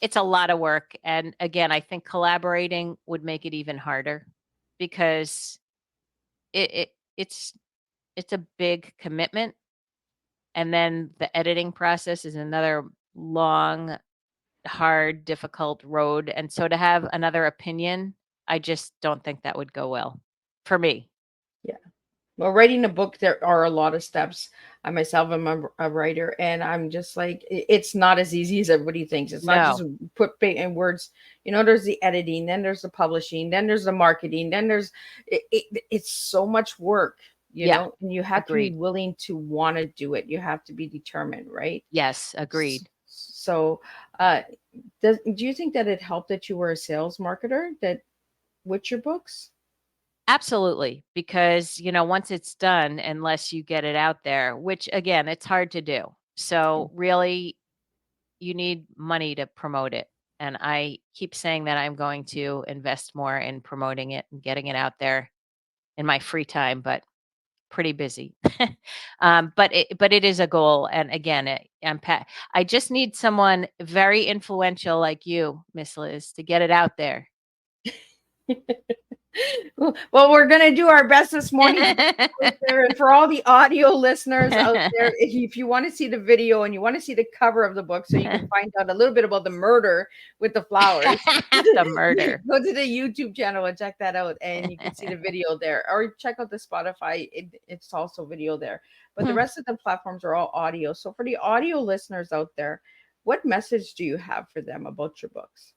It's a lot of work." And again, I think collaborating would make it even harder because it it it's it's a big commitment. And then the editing process is another long, hard, difficult road, and so to have another opinion, I just don't think that would go well for me. Yeah. Well, writing a book, there are a lot of steps. I myself am a writer, and I'm just like, it's not as easy as everybody thinks. It's not just No. put in words. There's the editing, then there's the publishing, then there's the marketing, then it's so much work, Yeah, and you have to be agreed. willing to want to do it. You have to be determined, right? Yes, agreed. So, uh, do you think that it helped that you were a sales marketer that with your books? Absolutely, because, once it's done, unless you get it out there, which again, it's hard to do. So, really, you need money to promote it, and I keep saying that I'm going to invest more in promoting it and getting it out there in my free time, but pretty busy. But it is a goal, and again, I just need someone very influential like you, Miss Liz, to get it out there. Well, we're going to do our best this morning to out there. And for all the audio listeners out there, if you want to see the video and you want to see the cover of the book so you can find out a little bit about the murder with the flowers, The murder. go to the YouTube channel and check that out. And you can see the video there. Or check out the Spotify. It's also video there. But the Hmm. rest of the platforms are all audio. So for the audio listeners out there, what message do you have for them about your books?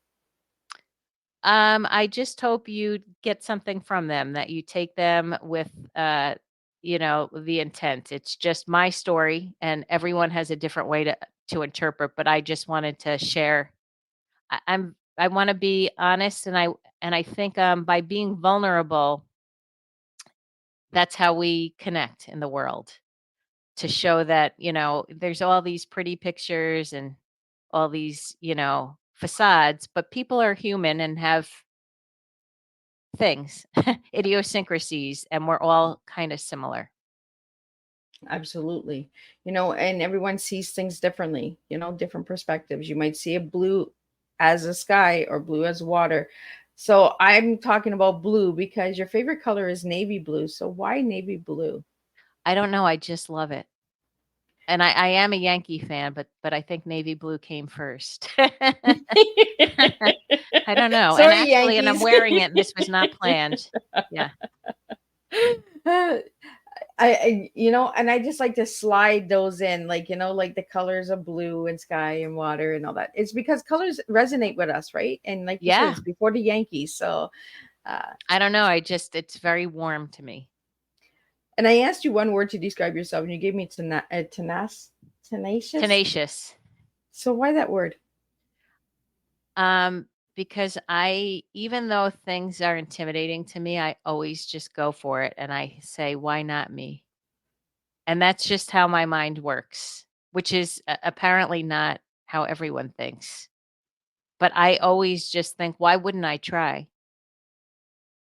I just hope you get something from them, that you take them with, the intent. It's just my story, and everyone has a different way to interpret. But I just wanted to share. I want to be honest, and I think by being vulnerable, that's how we connect in the world. To show that there's all these pretty pictures and all these facades, but people are human and have things, idiosyncrasies, and we're all kind of similar. Absolutely. And everyone sees things differently, different perspectives. You might see a blue as a sky or blue as water. So I'm talking about blue because your favorite color is navy blue. So why navy blue? I don't know, I just love it. And I am a Yankee fan, but I think navy blue came first. I don't know. And Sorry, actually, and I'm Yankees. wearing it, and this was not planned. Yeah. And I just like to slide those in, like, like the colors of blue and sky and water and all that. It's because colors resonate with us, right? And like you said, Yeah. it's before the Yankees. So, uh, I don't know. It's very warm to me. and I asked you one word to describe yourself, and you gave me tenacious. Tenacious. So why that word? Um, because even though things are intimidating to me, I always just go for it and I say, why not me? And that's just how my mind works, which is apparently not how everyone thinks. But I always just think, why wouldn't I try?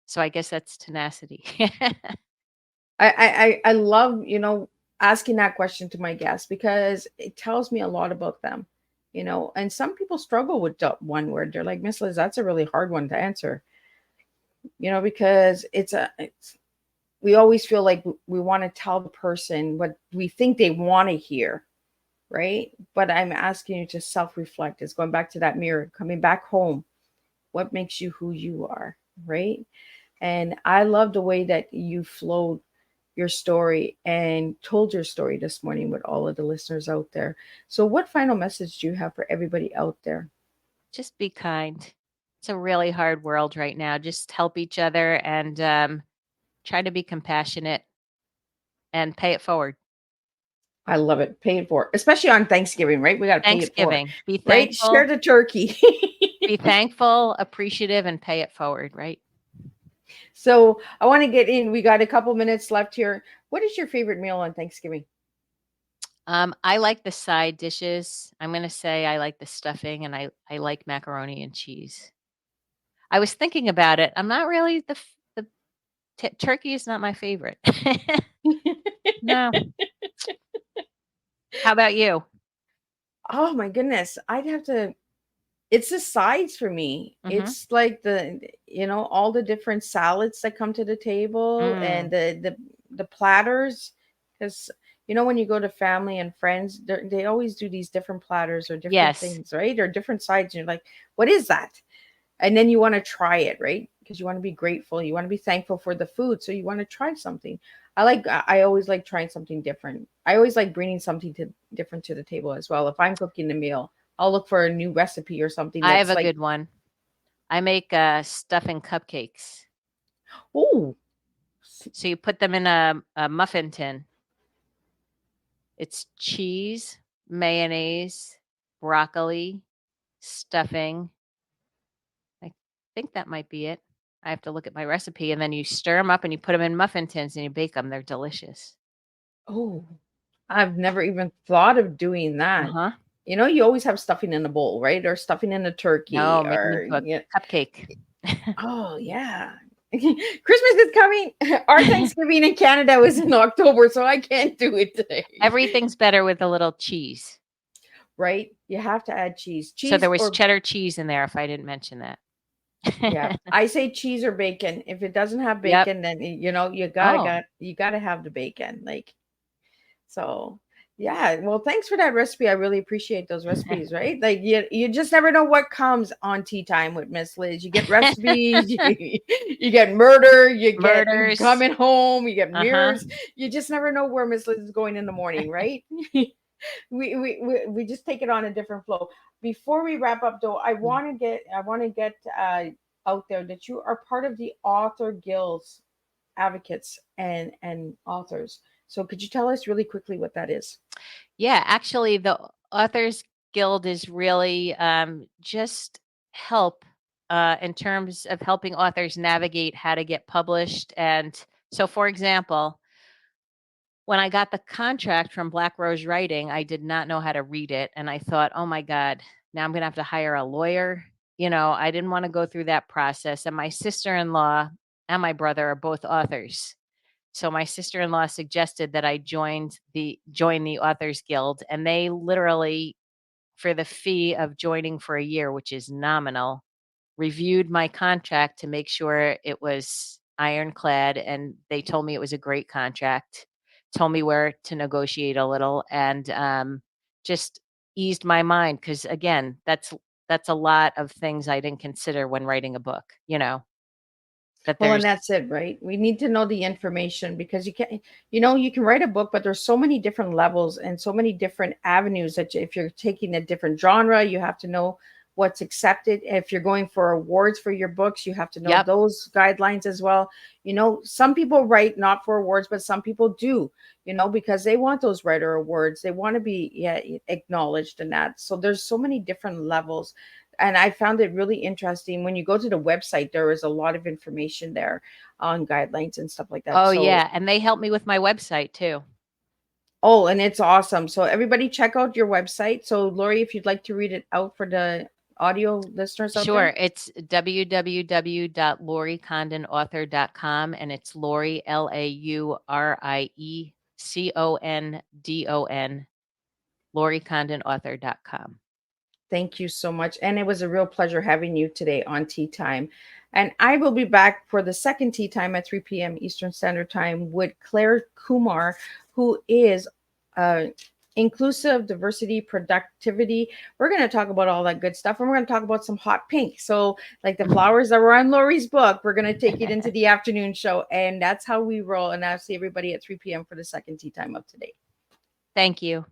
So I guess that's tenacity. I love, asking that question to my guests because it tells me a lot about them, and some people struggle with one word. They're like, Miss Liz, that's a really hard one to answer. because we always feel like we want to tell the person what we think they want to hear, right? But I'm asking you to self-reflect. It's going back to that mirror, coming back home. What makes you who you are, right? And I love the way that you flowed your story and told your story this morning with all of the listeners out there. So, what final message do you have for everybody out there? Just be kind. It's a really hard world right now. Just help each other and try to be compassionate and pay it forward. I love it. Pay it for, especially on Thanksgiving, right? We got to pay it for, Thanksgiving. Be right? Share thankful, the turkey. be thankful, appreciative, and pay it forward, right? So, I want to get in. We got a couple minutes left here. What is your favorite meal on Thanksgiving? I like the side dishes. I'm gonna say I like the stuffing and I like macaroni and cheese. I was thinking about it. I'm not really the turkey is not my favorite. No. How about you? Oh my goodness. I'd have to, it's the sides for me. Mhm. It's like all the different salads that come to the table and Mm. the platters. Because when you go to family and friends, they always do these different platters or different Yes. things, right? Or different sides. And you're like, what is that? And then you want to try it, right? Because you want to be grateful, you want to be thankful for the food, so you want to try something. I always like trying something different. I always like bringing something different to the table as well. If I'm cooking a meal, I'll look for a new recipe or something I have that's a like, good one. I make stuffing cupcakes. oh, So you put them in a muffin tin. It's cheese, mayonnaise, broccoli, stuffing. I think that might be it. I have to look at my recipe, and then you stir them up and you put them in muffin tins and you bake them. They're delicious. oh, I've never even thought of doing that. Uh-huh. You always have stuffing in a bowl, right? Or stuffing in a turkey, No, make them or into a cupcake. oh yeah. Christmas is coming. Our Thanksgiving in Canada was in October, so I can't do it today. Everything's better with a little cheese. Right? You have to add cheese. So Cheese there was or cheddar cheese in there if I didn't mention that. yeah. I say cheese or bacon. If it doesn't have Yep. bacon, then Oh, you gotta have the bacon. Like so yeah. Well, thanks for that recipe. I really appreciate those recipes, right? Like you just never know what comes on Tea Time with Miss Liz. You get recipes, you get murder, you get murders. coming home, you get Uh-huh. mirrors. You just never know where Miss Liz is going in the morning, right? We just take it on a different flow. Before we wrap up, though, I want to get out there that you are part of the author guilds, advocates, and authors. So could you tell us really quickly what that is? Yeah, actually, the Authors Guild is really just help in terms of helping authors navigate how to get published. And so, for example, when I got the contract from Black Rose Writing, I did not know how to read it. And I thought, oh my God, now I'm going to have to hire a lawyer. I didn't want to go through that process. And my sister in law and my brother are both authors. So my sister-in-law suggested that I join the Authors Guild, and they literally, for the fee of joining for a year, which is nominal, reviewed my contract to make sure it was ironclad, and they told me it was a great contract, told me where to negotiate a little, and just eased my mind because again, that's a lot of things I didn't consider when writing a book. That Well, and there's that's it, right? We need to know the information because you can write a book, but there's so many different levels and so many different avenues that if you're taking a different genre, you have to know what's accepted. If you're going for awards for your books, you have to know yep, those guidelines as well. Some people write not for awards, but some people do, because they want those writer awards. They want to be acknowledged in that. So there's so many different levels, and I found it really interesting. When you go to the website, there is a lot of information there on guidelines and stuff like that. oh So, yeah, and they helped me with my website too. oh, and it's awesome. So, everybody check out your website. So, Lori, if you'd like to read it out for the audio listeners out Sure. there. It's www.lauriecondonauthor.com, and it's Laurie, LaurieCondon, lauriecondonauthor.com. Thank you so much. And it was a real pleasure having you today on Tea Time. And I will be back for the second Tea Time at 3 p.m. Eastern Standard Time with Claire Kumar, who is inclusive, diversity, productivity. We're going to talk about all that good stuff. And we're going to talk about some hot pink. So, like the flowers that were on Laurie's book, we're going to take it into the afternoon show. And that's how we roll. And I'll see everybody at 3 p.m. for the second Tea Time of today. Thank you.